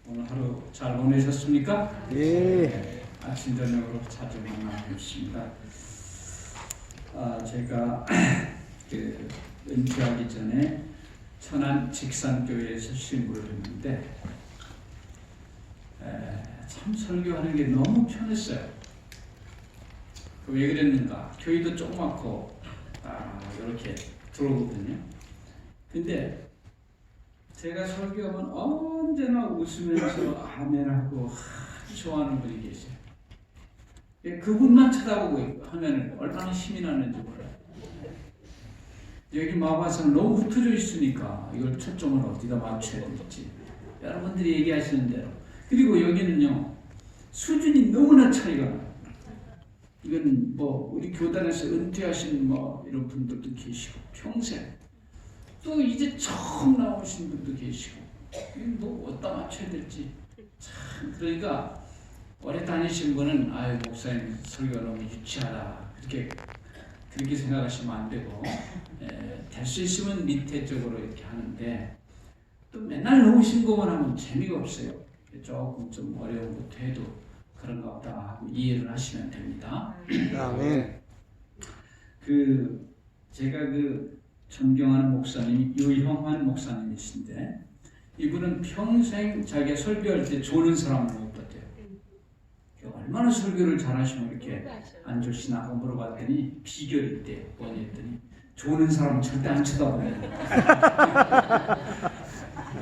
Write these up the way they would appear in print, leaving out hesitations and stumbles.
오늘 하루 잘 보내셨습니까? 예. 아침 저녁으로 자주 만나뵙습니다. 제가 그 은퇴하기 전에 천안 직산교회에서 신부를 했는데 참 설교하는 게 너무 편했어요. 왜 그랬는가? 교회도 조그맣고 이렇게 들어오거든요. 근데 제가 설교하면 언제나 웃으면서 아멘하고 아주 좋아하는 분이 계세요. 그분만 쳐다보고 하면 얼마나 힘이 나는지 몰라요. 여기 마바사는 너무 흩어져 있으니까 이걸 초점을 어디다 맞춰야 될지 여러분들이 얘기하시는 대로. 그리고 여기는요 수준이 너무나 차이가 나요. 이건 뭐 우리 교단에서 은퇴하신 뭐 이런 분들도 계시고 평생 또 이제 처음 나오신 분도 계시고 뭐 어디다 맞춰야 될지 참. 그러니까 오래 다니신 분은 아유 목사님 설교가 너무 유치하다 그렇게 생각하시면 안 되고 될 수 있으면 밑에 쪽으로 이렇게 하는데 또 맨날 나오신 것만 하면 재미가 없어요. 조금 좀 어려운 것도 해도 그런가 보다 하고 이해를 하시면 됩니다. 아멘. 제가 존경하는 목사님이 유형환 목사님이신데 이분은 평생 자기가 설교할 때 조는 사람을 못 봤대요. 얼마나 설교를 잘하시면 이렇게 안 좋으시나 하고 물어봤더니 비결이 있대요. 뭐니 했더니 조는 사람은 절대 안 쳐다보네요.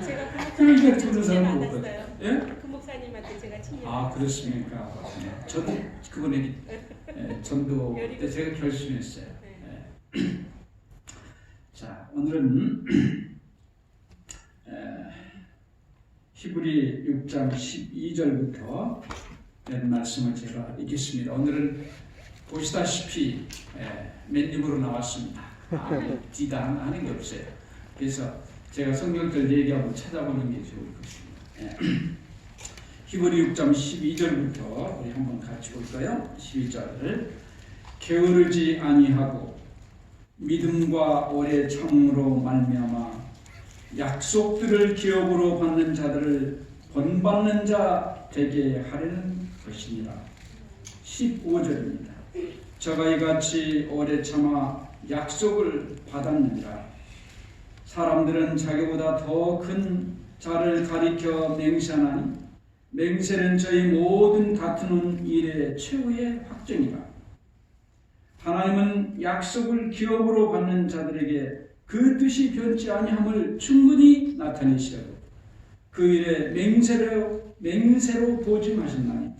제가 그러니까 조는 사람을 못 봤어요. 예? 그 목사님한테 제가 친구. 그렇습니까? 저도 그분에게 전도 때 제가 결심했어요. 자, 오늘은 히브리 6장 12절부터 된 말씀을 제가 읽겠습니다. 오늘은 보시다시피 맨입으로 나왔습니다. 뒤다 하는 게 없어요. 그래서 제가 성경들 얘기하고 찾아보는 게 좋을 것입니다. 히브리 6장 12절부터 우리 한번 같이 볼까요? 12절 게으르지 아니하고 믿음과 오래 참으로 말미암아 약속들을 기업으로 받는 자들을 본받는 자 되게 하려는 것이니라. 15절입니다. 저가 이같이 오래 참아 약속을 받았느니라. 사람들은 자기보다 더 큰 자를 가리켜 맹세하나니 맹세는 저희 모든 다투는 일의 최후의 확정이라. 하나님은 약속을 기업으로 받는 자들에게 그 뜻이 변치 아니함을 충분히 나타내시려고 그 일에 맹세로 보증하셨나니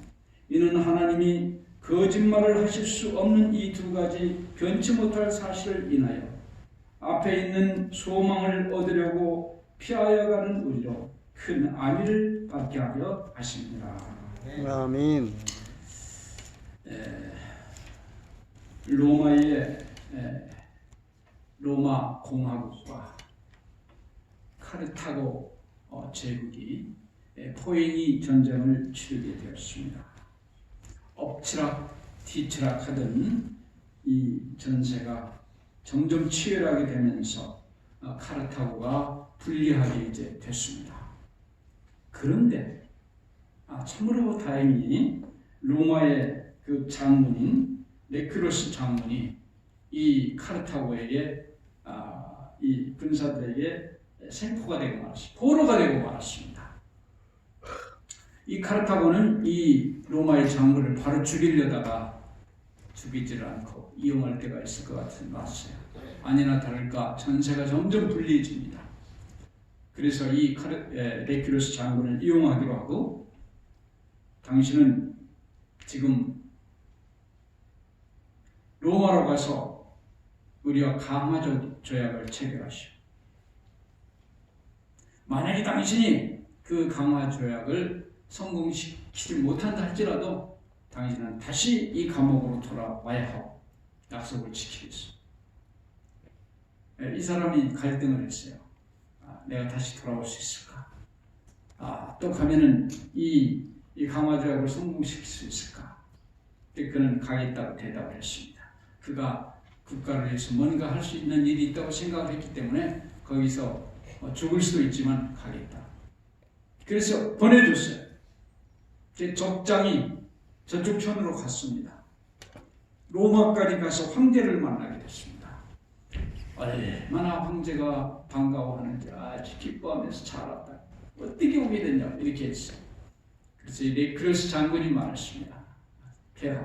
이는 하나님이 거짓말을 하실 수 없는 이 두 가지 변치 못할 사실을 인하여 앞에 있는 소망을 얻으려고 피하여 가는 우리로 큰 안위를 받게 하려 하십니다. 아멘. 로마의 로마 공화국과 카르타고 제국이 포에니 전쟁을 치르게 되었습니다. 엎치락 뒤치락 하던 이 전세가 점점 치열하게 되면서 카르타고가 불리하게 이제 됐습니다. 그런데 참으로 다행히 로마의 그 장군인 네크로스 장군이 이 카르타고에게 이 군사들에게 생포가 되고 말았습니다. 포로가 되고 말았습니다. 이 카르타고는 이 로마의 장군을 바로 죽이려다가 죽이지를 않고 이용할 때가 있을 것 같은 봤어요. 아니나 다를까 전세가 점점 불리해집니다. 그래서 이 네크로스 장군을 이용하기로 하고 당신은 지금 로마로 가서 우리와 강화 조약을 체결하시오. 만약에 당신이 그 강화 조약을 성공시키지 못한다 할지라도 당신은 다시 이 감옥으로 돌아와야 하고 약속을 지키겠소. 이 사람이 갈등을 했어요. 내가 다시 돌아올 수 있을까? 또 가면은 이 강화 조약을 성공시킬 수 있을까? 그는 가겠다고 대답을 했습니다. 그가 국가를 위해서 뭔가 할 수 있는 일이 있다고 생각을 했기 때문에 거기서 죽을 수도 있지만 가겠다. 그래서 보내줬어요. 제 적장이 저쪽 편으로 갔습니다. 로마까지 가서 황제를 만나게 됐습니다. 얼마나 황제가 반가워하는지 아주 기뻐하면서 잘 왔다. 어떻게 오게 됐냐 이렇게 했어요. 그래서 네크레스 장군이 말했습니다. 폐하,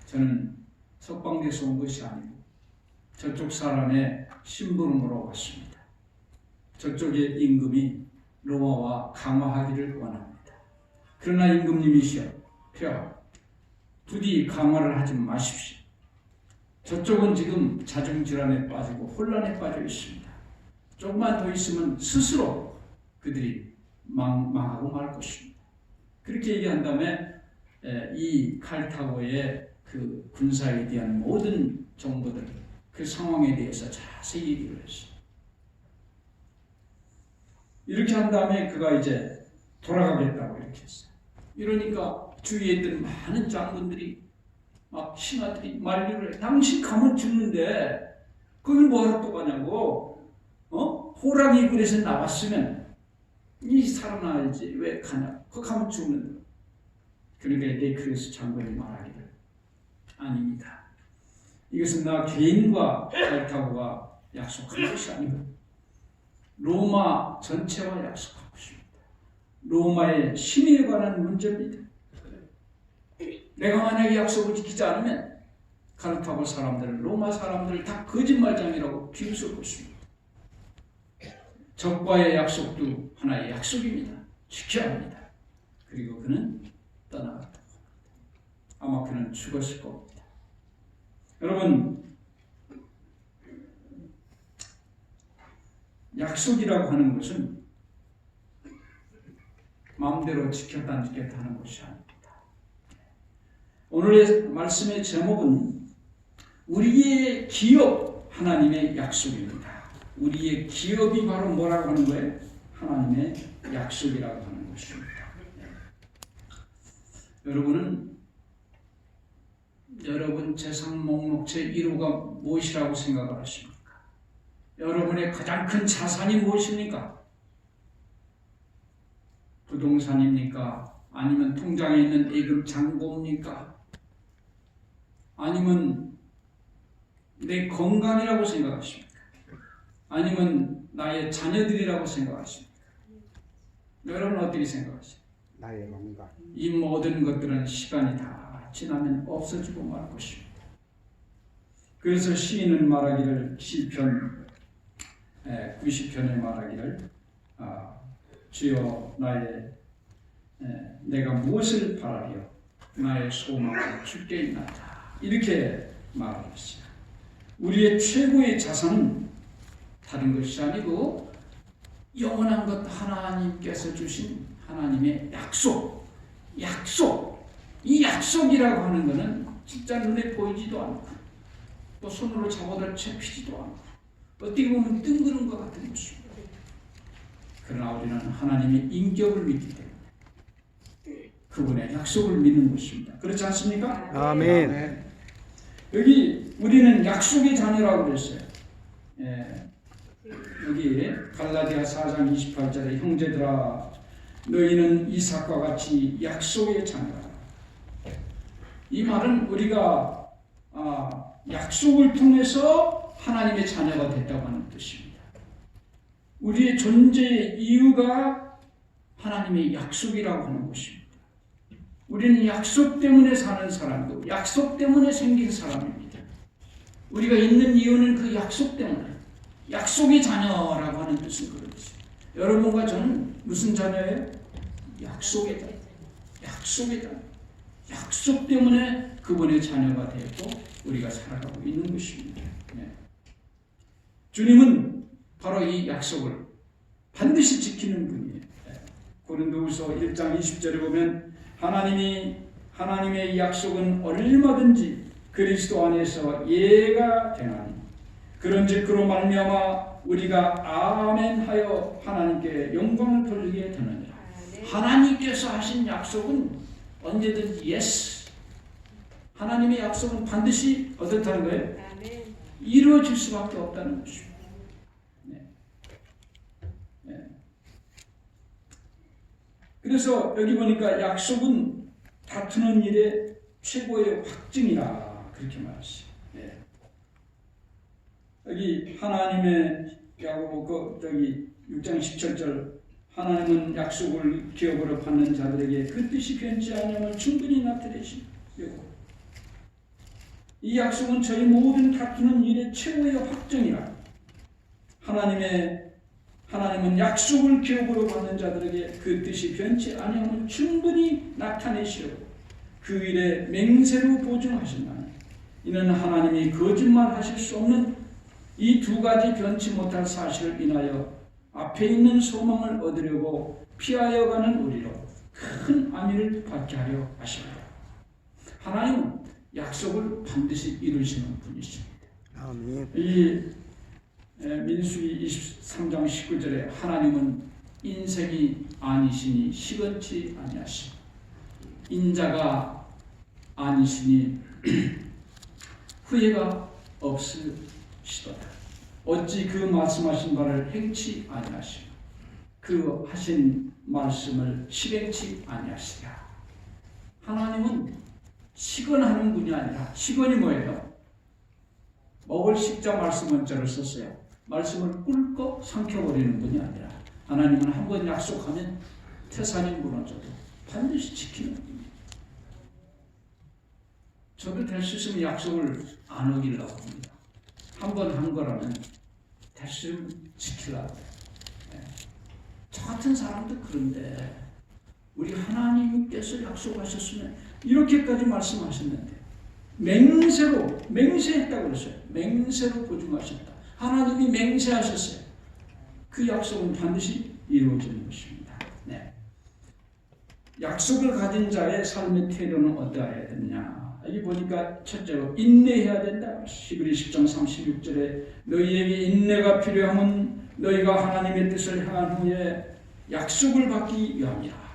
저는 석방돼서 온 것이 아니고 저쪽 사람의 심부름으로 왔습니다. 저쪽의 임금이 로마와 강화하기를 원합니다. 그러나 임금님이시여, 폐하, 부디 강화를 하지 마십시오. 저쪽은 지금 자중질환에 빠지고 혼란에 빠져 있습니다. 조금만 더 있으면 스스로 그들이 망하고 말 것입니다. 그렇게 얘기한 다음에 이 칼타고의 그 군사에 대한 모든 정보들, 그 상황에 대해서 자세히 얘기를 했어요. 이렇게 한 다음에 그가 이제 돌아가겠다고 이렇게 했어요. 이러니까 주위에 있던 많은 장군들이 막 신하들이 만류를 해. 당신 가면 죽는데 거길 뭐하러 또 가냐고. 호랑이 굴에서 나왔으면 이 살아나야지 왜 가냐. 거기 가면 죽는다. 그러니까 네크레스 장군이 말하기를 아닙니다. 이것은 나 개인과 칼타고가 약속한 것이 아니고 로마 전체와 약속한 것입니다. 로마의 신의에 관한 문제입니다. 내가 만약에 약속을 지키지 않으면 카르타고 사람들, 로마 사람들 다 거짓말장이라고 비웃을 것입니다. 적과의 약속도 하나의 약속입니다. 지켜야 합니다. 그리고 그는 떠나갔다고 합니다. 아마 그는 죽었을 겁니다. 여러분, 약속이라고 하는 것은 마음대로 지켰다 안 지켰다 하는 것이 아닙니다. 오늘의 말씀의 제목은 우리의 기업 하나님의 약속입니다. 우리의 기업이 바로 뭐라고 하는 거예요? 하나님의 약속이라고 하는 것입니다. 여러분 재산 목록체 1호가 무엇이라고 생각을 하십니까? 여러분의 가장 큰 자산이 무엇입니까? 부동산입니까? 아니면 통장에 있는 예금 잔고입니까? 아니면 내 건강이라고 생각하십니까? 아니면 나의 자녀들이라고 생각하십니까? 여러분 어떻게 생각하십니까? 나의 건강. 이 모든 것들은 시간이 다 지나면 없어지고 말 것입니다. 그래서 시인은 말하기를 시편 90편에 말하기를 주여 내가 무엇을 바라리요 나의 소망은 주께 있나이다 이렇게 말했어요. 우리의 최고의 자산은 다른 것이 아니고 영원한 것 하나님께서 주신 하나님의 약속. 이 약속이라고 하는 것은 진짜 눈에 보이지도 않고 또 손으로 잡아도 채피지도 않고 어떻게 보면 뜬그런 것 같은 것입니다. 그러나 우리는 하나님의 인격을 믿기 때문에 그분의 약속을 믿는 것입니다. 그렇지 않습니까? 아멘. 여기 우리는 약속의 자녀라고 그랬어요. 여기 갈라디아 4장 28절에 형제들아 너희는 이삭과 같이 약속의 자녀라. 이 말은 우리가 약속을 통해서 하나님의 자녀가 됐다고 하는 뜻입니다. 우리의 존재의 이유가 하나님의 약속이라고 하는 것입니다. 우리는 약속 때문에 사는 사람이고 약속 때문에 생긴 사람입니다. 우리가 있는 이유는 그 약속 때문에 약속의 자녀라고 하는 뜻은 그렇지. 여러분과 저는 무슨 자녀예요? 약속의 자녀. 약속의 자녀. 약속 때문에 그분의 자녀가 되고 우리가 살아가고 있는 것입니다. 주님은 바로 이 약속을 반드시 지키는 분이에요. 고린도후서 1장 20절에 보면 하나님의 약속은 얼마든지 그리스도 안에서 예가 되나니 그런즉 그로 말미암아 우리가 아멘하여 하나님께 영광을 돌리게 되느니라. 하나님께서 하신 약속은 언제든지 예스. 하나님의 약속은 반드시 어떻다는 거예요? 이루어질 수밖에 없다는 것입니다. 그래서 여기 보니까 약속은 다투는 일의 최고의 확증이라 그렇게 말했어요. 예. 여기 하나님의 야고보 6장 17절 하나님은 약속을 기업으로 받는 자들에게 그 뜻이 변치 아니함을 충분히 나타내시고 이 약속은 저희 모든 다투는 일의 최고의 확정이라. 하나님은 약속을 기업으로 받는 자들에게 그 뜻이 변치 아니함을 충분히 나타내시려고 그 일에 맹세로 보증하신다니. 이는 하나님이 거짓말하실 수 없는 이 두 가지 변치 못할 사실을 인하여 앞에 있는 소망을 얻으려고 피하여 가는 우리로 큰 안위를 받게 하려 하십니다. 하나님은 약속을 반드시 이루시는 분이십니다. 아멘. 이 민수기 23장 19절에 하나님은 인색이 아니시니 시건치 아니하시고 인자가 아니시니 후회가 없으시도다. 어찌 그 말씀하신 바를 행치 아니하시고 그 하신 말씀을 실행치 아니하시랴. 하나님은 시건하는 분이 아니라, 시건이 뭐예요? 먹을 식자 말씀 원자를 썼어요. 말씀을 꿀꺽 삼켜버리는 분이 아니라 하나님은 한번 약속하면 태산이 무너져도 반드시 지키는 분입니다. 저도 될 수 있으면 약속을 안 어기려고 합니다. 한번 한 거라면 될 수 있으면 지키려고 해요. 저 같은 사람도 그런데 우리 하나님께서 약속하셨으면 이렇게까지 말씀하셨는데 맹세했다고 그랬어요. 맹세로 보증하셨다. 하나님이 맹세하셨어요. 그 약속은 반드시 이루어지는 것입니다. 네. 약속을 가진 자의 삶의 태도는 어떠해야 되느냐. 여기 보니까 첫째로 인내해야 된다. 히브리 10장 36절에 너희에게 인내가 필요하면 너희가 하나님의 뜻을 행한 후에 약속을 받기 위함이라.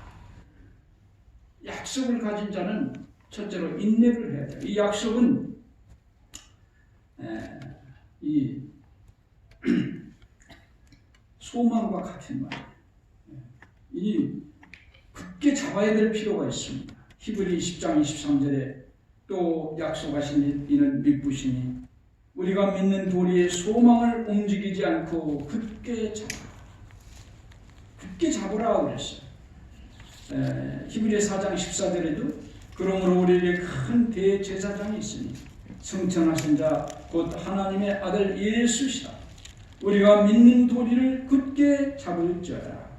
약속을 가진 자는 첫째로 인내를 해야 돼요. 이 약속은 이 소망과 같은 말이에요. 이 굳게 잡아야 될 필요가 있습니다. 히브리 10장 23절에 또 약속하신 이는 믿으시니 우리가 믿는 도리의 소망을 움직이지 않고 굳게 잡으라 그랬어요. 히브리 4장 14절에도 그러므로 우리에게 큰 대제사장이 있으니 성천하신 자 곧 하나님의 아들 예수시라. 우리가 믿는 도리를 굳게 잡을지어다.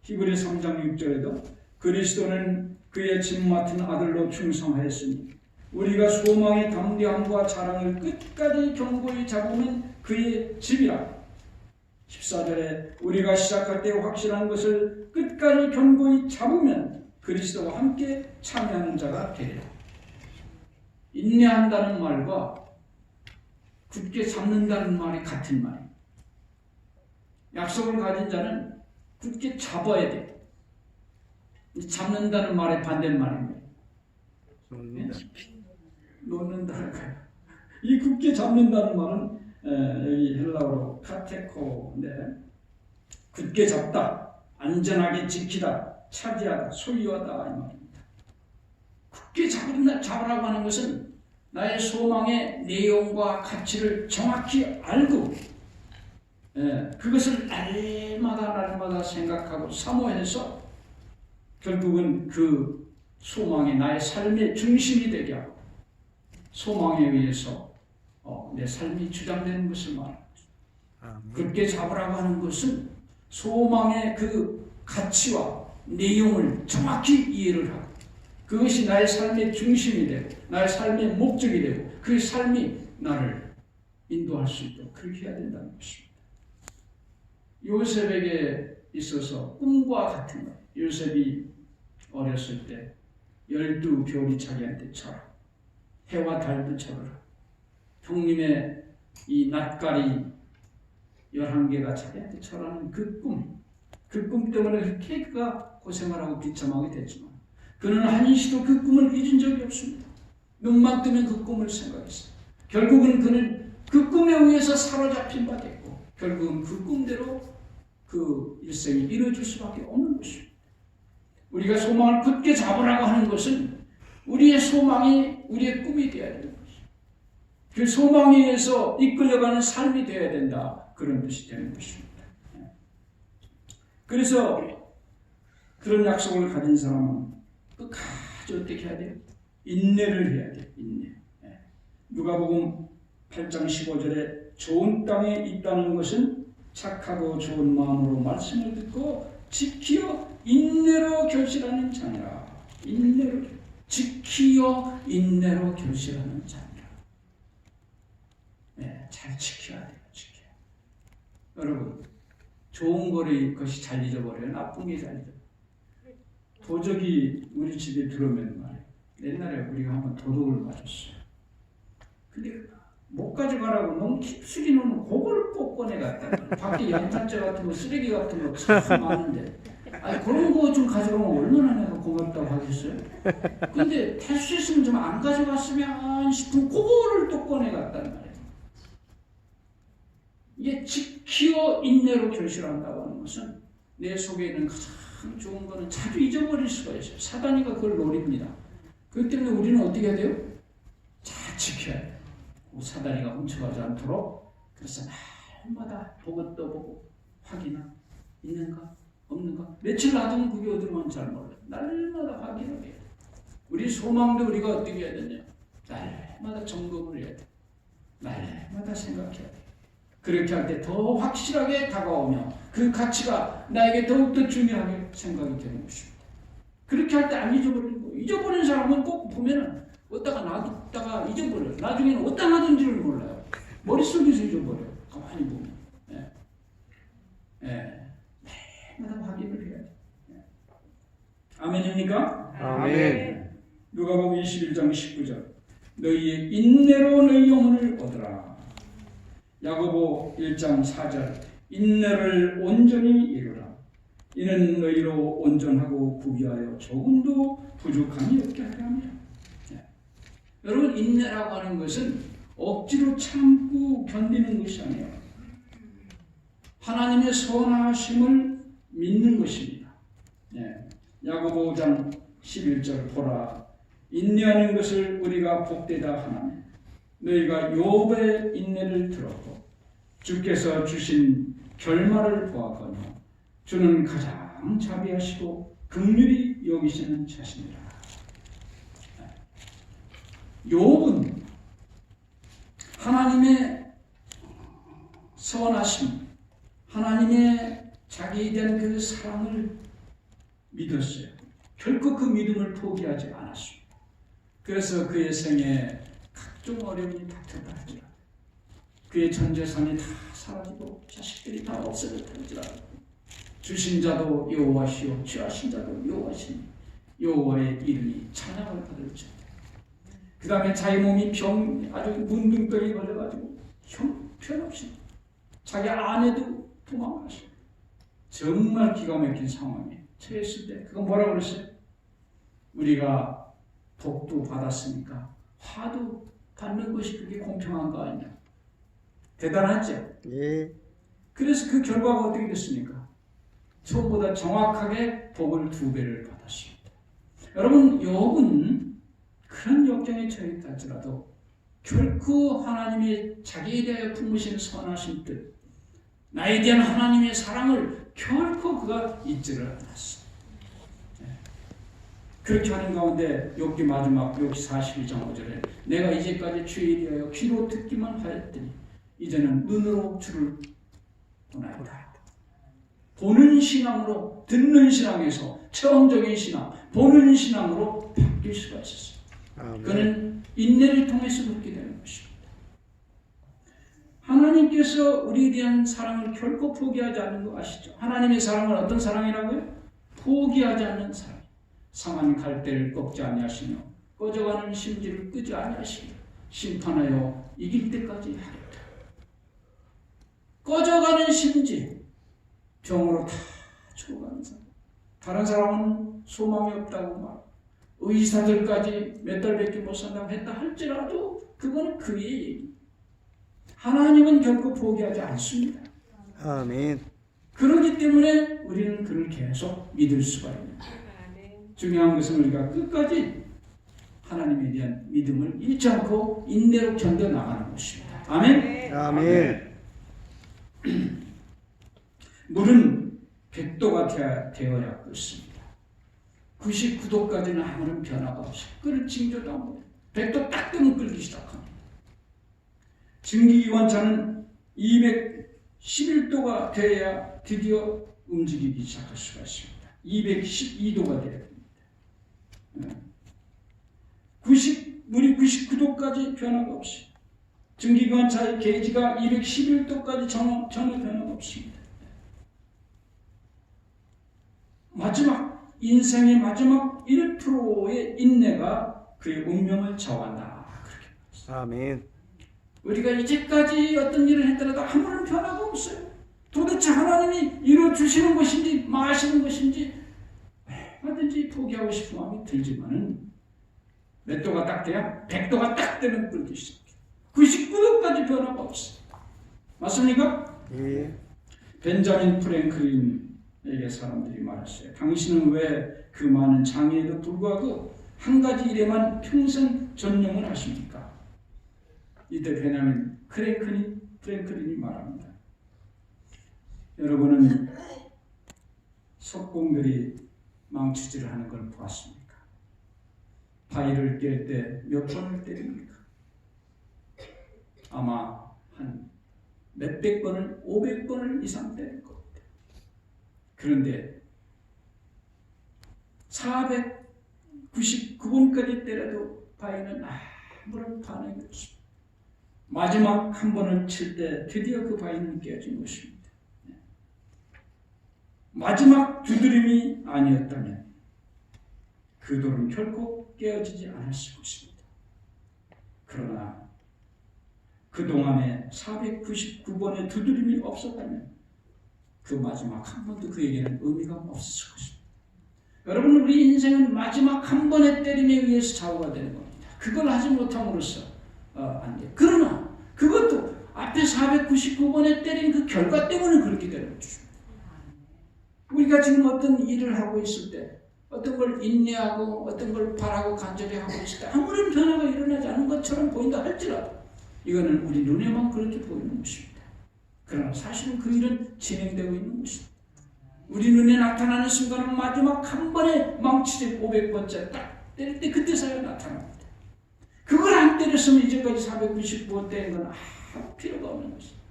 히브리 3장 6절에도 그리스도는 그의 짐 맡은 아들로 충성하였으니 우리가 소망의 담대함과 자랑을 끝까지 견고히 잡으면 그의 집이라. 14절에 우리가 시작할 때 확실한 것을 끝까지 견고히 잡으면 그리스도와 함께 참여하는 자가 되리라. 인내한다는 말과 굳게 잡는다는 말이 같은 말이에요. 약속을 가진 자는 굳게 잡아야 돼요. 잡는다는 말의 반대말입니다. 놓는다는 거예요. 이 굳게 잡는다는 말은 여기 헬라어로 카테코인데 굳게 잡다, 안전하게 지키다, 차지하다, 소유하다 이 말입니다. 굳게 잡으라고 하는 것은 나의 소망의 내용과 가치를 정확히 알고 그것을 날마다 생각하고 사모해서 결국은 그 소망이 나의 삶의 중심이 되게 하고 소망에 의해서 내 삶이 주장되는 것을 말합니다. 굳게 잡으라고 하는 것은 소망의 그 가치와 내용을 정확히 이해를 하고 그것이 나의 삶의 중심이 되고 나의 삶의 목적이 되고 그 삶이 나를 인도할 수 있도록 그렇게 해야 된다는 것입니다. 요셉에게 있어서 꿈과 같은 것. 요셉이 어렸을 때 12별이 자기한테 쳐라. 해와 달도 쳐라. 형님의 이 낯가리 11개가 자기한테 쳐라는 그 꿈 때문에 그렇게 그가 고생을 하고 비참하게 됐지만 그는 한시도 그 꿈을 잊은 적이 없습니다. 눈만 뜨면 그 꿈을 생각했어요. 결국은 그는 그 꿈에 의해서 사로잡힌 바 됐고 결국은 그 꿈대로 그 일생이 이루어질 수밖에 없는 것입니다. 우리가 소망을 굳게 잡으라고 하는 것은 우리의 소망이 우리의 꿈이 되어야 되는 것이죠. 그 소망에 의해서 이끌려가는 삶이 되어야 된다. 그런 뜻이 되는 것입니다. 그래서 그런 약속을 가진 사람은 끝까지 어떻게 해야 돼요? 인내를 해야 돼요. 인내. 누가복음 8장 15절에 좋은 땅에 있다는 것은 착하고 좋은 마음으로 말씀을 듣고 지키어 인내로 결실하는 자니라. 인내로 지키어 인내로 결실하는 자니라. 잘 지켜야 돼요. 지켜야. 여러분 좋은 거를 것이 잘 잊어버려요. 나쁜 게 잘 잊어버려요. 도적이 우리 집에 들어오면 말이에요. 옛날에 우리가 한번 도둑을 맞았어요. 근데 못 가져가라고 너무 깊숙이 놓는 그걸 꼭 꺼내갔다. 밖에 연탄재 같은 거, 쓰레기 같은 거 참 많은데, 아니 그런 거 좀 가져가면 얼마나 내가 고맙다고 하겠어요? 근데 할 수 있으면 좀 안 가져갔으면 싶은 그거를 또 꺼내갔단 말이에요. 이게 지키어 인내로 결실한다고 하는 것은 내 속에 있는 가장 좋은 거는 자주 잊어버릴 수가 있어요. 사단이가 그걸 노립니다. 그렇기 때문에 우리는 어떻게 해야 돼요? 잘 지켜야 돼요. 사단이가 훔쳐가지 않도록. 그래서 날마다 보고 또 보고 확인하 있는가 없는가. 며칠 놔두면 그게 어디로 가는지 잘 몰라요. 날마다 확인을 해야 돼요. 우리 소망도 우리가 어떻게 해야 되냐, 날마다 점검을 해야 돼요. 날마다 생각해야 돼요. 그렇게 할 때 더 확실하게 다가오며 그 가치가 나에게 더욱더 중요하게 생각이 되는 것입니다. 그렇게 할 때 안 잊어버리고, 잊어버린 사람은 꼭 보면은 어디다가 놔뒀다가 잊어버려요. 나중에는 어디다 놔둔지를 몰라요. 머릿속에서 잊어버려요. 가만히 보면. 날마다 확인을 해야 돼요. 아멘입니까? 아멘. 누가복음 21장 19절 너희의 인내로 너희 영혼을 얻으라. 야고보 1장 4절 인내를 온전히 이루라. 이는 너희로 온전하고 구비하여 조금도 부족함이 없게 하려 함이라. 여러분 인내라고 하는 것은 억지로 참고 견디는 것이 아니에요. 하나님의 선하심을 믿는 것입니다. 야고보 5장 11절 보라 인내하는 것을 우리가 복되다 하나니 너희가 욥의 인내를 들었고 주께서 주신 결말을 보았거늘 주는 가장 자비하시고 긍휼히 여기시는 자신이라. 욥은 하나님의 선하심, 하나님의 자기에 대한 그 사랑을 믿었어요. 결코 그 믿음을 포기하지 않았습니다. 그래서 그의 생에 각종 어려움이 닥쳤다 할지라도 그의 전 재산이 다 사라지고 자식들이 다 없어졌다 할지라도 주신 자도 여호와시요 취하신 자도 여호와시니 여호와의 이름이 찬양을 받을지어다. 그 다음에 자기 몸이 아주 문둥병이 걸려가지고 형편없이 자기 아내도 도망가시고 정말 기가 막힌 상황에 처했을 때 그건 뭐라고 그랬어요? 우리가 복도 받았으니까 화도 받는 것이 그게 공평한 거 아니냐. 대단하죠? 예. 그래서 그 결과가 어떻게 됐습니까? 처음보다 정확하게 복을 2배를 받았습니다. 여러분 욥은 그런 역경에 처했다 할지라도 결코 하나님의 자기에 대하여 품으신 선하신 뜻, 나에 대한 하나님의 사랑을 결코 그가 잊지를 않았어. 그렇게 하는 가운데 욥기 마지막 욥기 42장 5절에 내가 이제까지 주에 대하여 귀로 듣기만 하였더니 이제는 눈으로 주를 보나이다. 보는 신앙으로 듣는 신앙에서 체험적인 신앙, 보는 신앙으로 바뀔 수가 있었어요. 그는 인내를 통해서 그렇게 되는 것입니다. 하나님께서 우리에 대한 사랑을 결코 포기하지 않는 거 아시죠? 하나님의 사랑은 어떤 사랑이라고요? 포기하지 않는 사랑. 상한 갈대를 꺾지 아니하시며 꺼져가는 심지를 끄지 아니하시며 심판하여 이길 때까지 하겠다. 꺼져가는 심지, 병으로 다 죽어가는 사람. 다른 사람은 소망이 없다고 막 의사들까지 몇 달밖에 못 산다고 했다 할지라도 그거는 그의 얘기. 하나님은 결코 포기하지 않습니다. 아멘. 그렇기 때문에 우리는 그를 계속 믿을 수가 있는 거예요. 중요한 것은 우리가 끝까지 하나님에 대한 믿음을 잃지 않고 인내로 견뎌 나가는 것입니다. 아멘. 네. 아멘. 물은 100도가 되어야 끓습니다. 99도까지는 아무런 변화가 없이 끓을 징조도 안 보여요. 100도 딱 되면 끓기 시작합니다. 증기기관차는 211도가 되어야 드디어 움직이기 시작할 수가 있습니다. 212도가 되어야 됩니다. 물이 99도까지 변화가 없이 증기기관차의 게이지가 211도까지 전혀 변화가 없습니다. 마지막 인생의 마지막 1%의 인내가 그의 운명을 정한다. 그렇게 말했습니다. 아멘. 우리가 이제까지 어떤 일을 했더라도 아무런 변화가 없어요. 도대체 하나님이 이루어주시는 것인지 마시는 것인지 얼마든지 포기하고 싶은 마음이 들지만은 몇 도가 딱 돼야 100도가 딱 되면 끓기 시작해요. 99도까지 변화가 없어요. 맞습니까? 예. 벤자민 프랭클린에게 사람들이 말했어요. 당신은 왜 그 많은 장애에도 불구하고 한 가지 일에만 평생 전념을 하십니까? 이때 벤자민 프랭클린이 말합니다. 여러분은 석공들이 망치질을 하는 걸 보았습니까? 바위를 깰 때 몇 번을 때립니까? 아마 한 몇백 번을 500번을 이상 때릴 겁니다. 그런데 499번까지 때려도 바위는 아무런 반응이 없습니다. 마지막 한 번을 칠 때 드디어 그 바위는 깨진 것입니다. 마지막 두드림이 아니었다면 그 돌은 결코 깨어지지 않았을 것입니다. 그러나 그동안에 499번의 두드림이 없었다면 그 마지막 한 번도 그에게는 의미가 없었을 것입니다. 여러분, 우리 인생은 마지막 한 번의 때림에 의해서 좌우가 되는 겁니다. 그걸 하지 못함으로써 안 돼요. 그러나 그것도 앞에 499번의 때린 그 결과 때문에 그렇게 되는 거죠. 우리가 지금 어떤 일을 하고 있을 때 어떤 걸 인내하고 어떤 걸 바라고 간절히 하고 있을 때 아무런 변화가 일어나지 않은 것처럼 보인다 할지라도 이거는 우리 눈에만 그렇게 보이는 것입니다. 그러나 사실은 그 일은 진행되고 있는 것입니다. 우리 눈에 나타나는 순간은 마지막 한 번에 망치질 500번째 딱 때릴 때 그때서야 나타납니다. 그걸 안 때렸으면 이제까지 499번 때린 건 아무 필요가 없는 것입니다.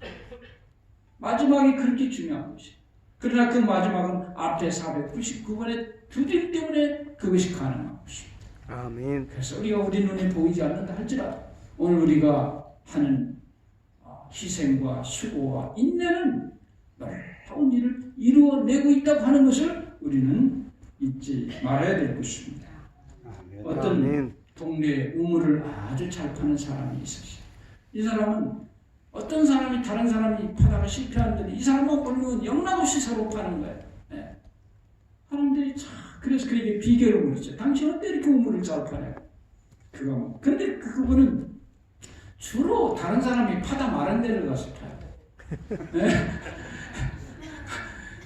마지막이 그렇게 중요한 것입니다. 그러나 그 마지막은 앞에 499번의 두드림 때문에 그것이 가능한 것입니다. 아멘. 그래서 우리가 우리 눈에 보이지 않는다 할지라도 오늘 우리가 하는 희생과 수고와 인내는 놀라운 일을 이루어내고 있다고 하는 것을 우리는 잊지 말아야 될 것입니다. 아멘. 어떤 아멘. 동네에 우물을 아주 잘 파는 사람이 있었어요. 이 사람은 어떤 사람이 다른 사람이 파다가 실패하는데 이 사람만 보면 영락없이 서로 파는 거예요. 네. 사람들이 그래서 그에게 비결을 물었죠. 당신 어때 이렇게 우물을 잘 파냐고. 근데 그분은 주로 다른 사람이 파다 마른 데를 가서 파요. 네.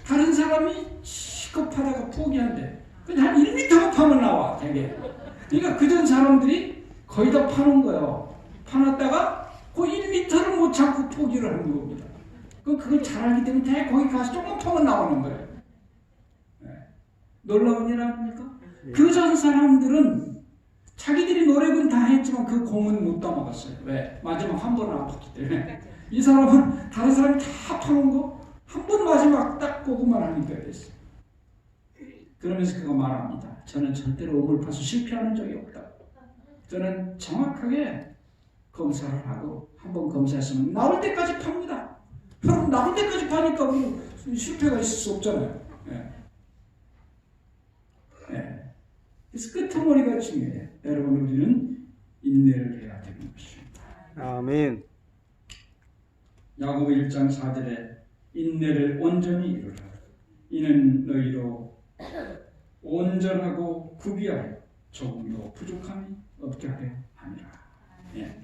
다른 사람이 실컷 파다가 포기한대. 근데 한 1m만 파면 나와 되게. 그러니까 그전 사람들이 거의 다 파는 거예요. 파놨다가 그 1m를 못 참고 포기를 하는 겁니다. 그걸 잘하기 때문에 대 거기 가서 조금 파면 나오는 거예요. 네. 놀라운 일 아닙니까? 그전 사람들은 자기들이 노력은 다 했지만 그 공은 못 따먹었어요. 왜? 마지막 한 번은 안 팠기 때문에. 이 사람은 다른 사람이 다 파는 거 한 번 마지막 딱 보고만 하니까 됐어요. 그러면서 그거 말합니다. 저는 절대로 우물 파서 실패하는 적이 없다. 저는 정확하게 검사를 하고 한 번 검사했으면 나올 때까지 팝니다. 여러분 나올 때까지 파니까 실패가 있을 수 없잖아요. 네. 네. 그래서 끄트머리가 중요해요. 여러분 우리는 인내를 해야 되는 것입니다. 아멘. 야고보 1장 4절에 인내를 온전히 이루라. 이는 너희로 온전하고 구비하여 조금도 부족함이 없게 하려 함이라. 예.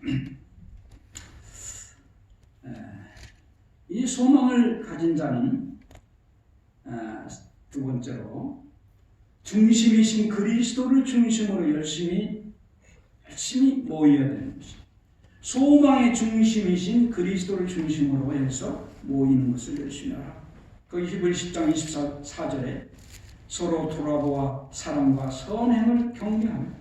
이 소망을 가진 자는 두 번째로 중심이신 그리스도를 중심으로 열심히 모여야 되는 것입니다. 소망의 중심이신 그리스도를 중심으로 해서 모이는 것을 열심히 하라. 그 히브리 10장 24절에 서로 돌아보아 사랑과 선행을 격려하며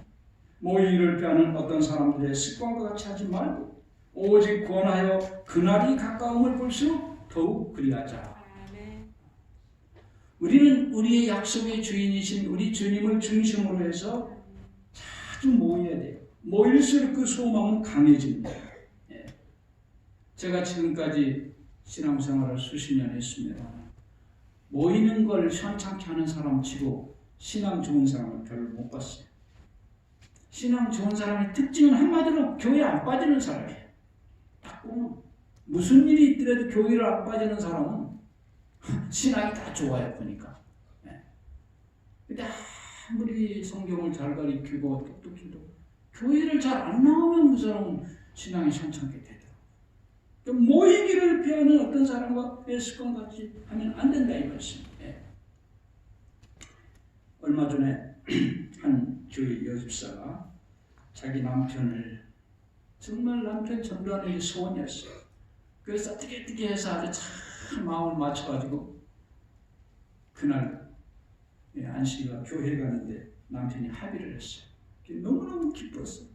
모이기를 빼앗는 어떤 사람들의 습관과 같이 하지 말고 오직 권하여 그날이 가까움을 볼수록 더욱 그리하자. 우리는 우리의 약속의 주인이신 우리 주님을 중심으로 해서 자주 모여야 돼요. 모일수록 그 소망은 강해집니다. 예. 제가 지금까지 신앙생활을 수십 년 했습니다. 모이는 걸 현찮게 하는 사람 치고 신앙 좋은 사람을 별로 못 봤어요. 신앙 좋은 사람의 특징은 한마디로 교회 안 빠지는 사람이에요. 딱 보면 무슨 일이 있더라도 교회를 안 빠지는 사람은 신앙이 다 좋아요. 보니까. 네. 근데 아무리 성경을 잘 가리키고 똑똑해도 교회를 잘 안 나오면 그 사람은 신앙이 현찮게 되더라고요. 모이기를 피하는 어떤 사람과 습관 같이 하면 안 된다 이 말씀이에요. 네. 얼마 전에 한 교회 여집사가 자기 남편을 정말 남편 전도하는 게 소원이었어요. 그래서 어떻게 해서 아주 잘 마음을 맞춰가지고 그날 안식일날 교회 가는데 남편이 합의를 했어요. 너무너무 기뻤어요.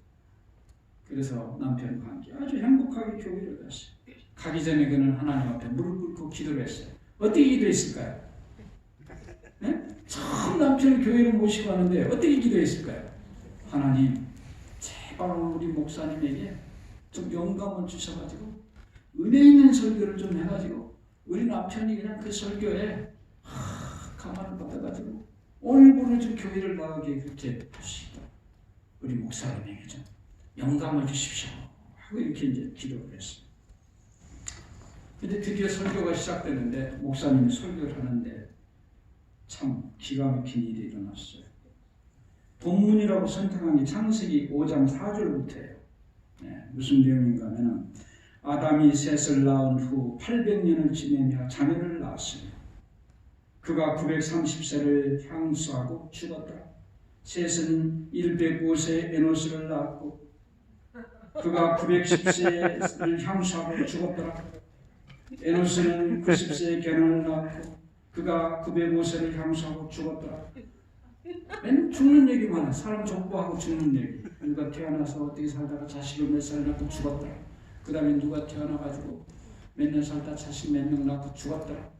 그래서 남편과 함께 아주 행복하게 교회를 갔어요. 가기 전에 그는 하나님 앞에 무릎 꿇고 기도를 했어요. 어떻게 기도했을까요? 네? 처음 남편을 교회로 모시고 가는데 어떻게 기도했을까요? 하나님, 제발 우리 목사님에게 좀 영감을 주셔가지고 은혜 있는 설교를 좀 해가지고 우리 남편이 그냥 그 설교에 감화를 받아가지고 오늘부로 좀 교회를 나가게 그렇게 하시다. 우리 목사님에게 좀 영감을 주십시오 하고 이렇게 이제 기도를 했어요. 근데 드디어 설교가 시작되는데 목사님이 설교를 하는데 참 기가 막힌 일이 일어났어요. 본문이라고 선택한 게 창세기 5장 4절부터예요. 네, 무슨 내용인가 하면 아담이 셋을 낳은 후 800년을 지내며 자녀를 낳았으며 그가 930세를 향수하고 죽었더라. 셋은 105세에 에노스를 낳았고 그가 910세를 향수하고 죽었더라. 에노스는 90세에 게논을 낳았고 그가 905세를 향수하고 죽었더라. 맨 죽는 얘기만 해. 사람 족보하고 죽는 얘기. 누가 태어나서 어떻게 살다가 자식을 몇 살 낳고 죽었더라. 그 다음에 누가 태어나가지고 몇 년 살다 자식 몇 명 낳고 죽었더라.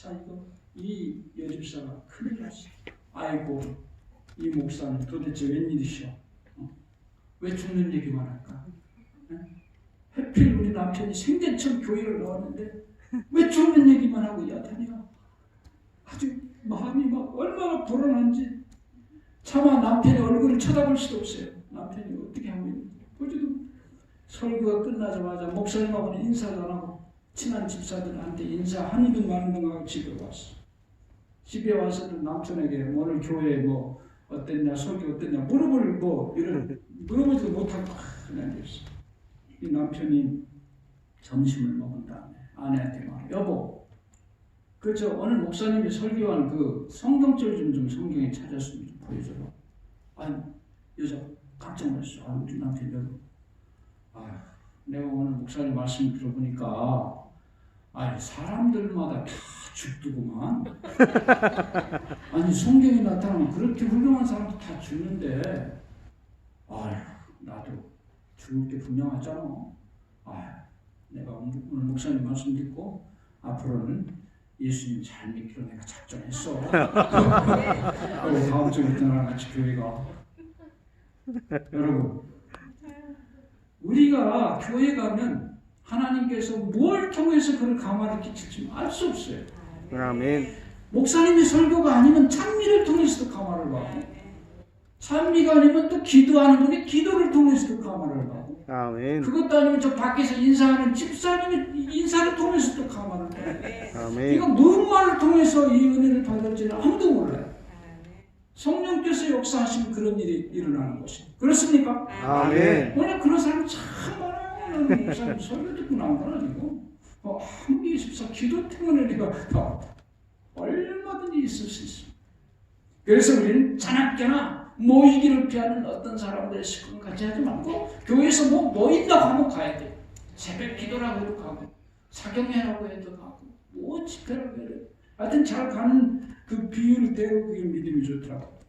이거 이 여집사가 큰일 났어. 아이고 이 목사는 도대체 웬일이시오? 왜 죽는 얘기만 할까? 하필 우리 남편이 생전 처음 교회를 나왔는데 왜 죽는 얘기만 하고 야단이야? 아주 마음이 막 얼마나 불안한지 차마 남편의 얼굴을 쳐다볼 수도 없어요. 남편이 어떻게 하고 있는지. 어제도 설교가 끝나자마자 목사님하고는 인사도 안 하고 친한 집사들한테 인사 한두 마디도 하고 집에 왔어. 집에 와서도 남편에게 오늘 교회 뭐 어땠냐, 설교 어땠냐 물어볼 물어보지도 못하고 그냥 있어. 이 남편이 점심을 먹은 다음에 아내한테 말, 여보, 그저 오늘 목사님이 설교한 그 성경절 좀 성경에 찾았으면 좀 보여줘봐. 아니 여자 깜짝 놀랐어. 우리 남편 여보. 내가 오늘 목사님 말씀 들어보니까 사람들마다 다 죽더구만. 아니 성경에 나타나면 그렇게 훌륭한 사람도 다 죽는데 나도 죽을 게 분명하잖아. 내가 오늘 목사님 말씀 듣고 앞으로는 예수님 잘 믿기로 내가 작정했어. 다음 주부터 나랑 같이 교회 가. 여러분, 우리가 교회 가면 하나님께서 뭘 통해서 그를 감화를 끼칠지 알 수 없어요. 아멘. 목사님의 설교가 아니면 찬미를 통해서도 감화를 받고, 찬미가 아니면 또 기도하는 분이 기도를 통해서도 감화를 받고, 아멘. 그것도 아니면 저 밖에서 인사하는 집사님의 인사를 통해서도 감화를 받고, 아멘. 이거 무슨 말을 통해서 이 은혜를 받을지는 아무도 몰라요. 성령께서 역사하시면 그런 일이 일어나는 것이에요. 그렇습니까? 아멘. 워낙 그런 사람 참 많아요. 목사님 설교 듣고 나온 건 아니고 한국의 집사 기도 때문에 내가 다 얼마든지 있을 수 있습니다. 그래서 우리는 자나깨나 모이기를 피하는 어떤 사람들의 습관 같이 하지 말고 교회에서 뭐 모인다고 하면 가야 돼. 새벽 기도라고 해도 가고 사경회라고 해도 가고 뭐 집회라고 해도 하여튼 잘 가는 그 비율대로 그게 믿음이 좋더라고.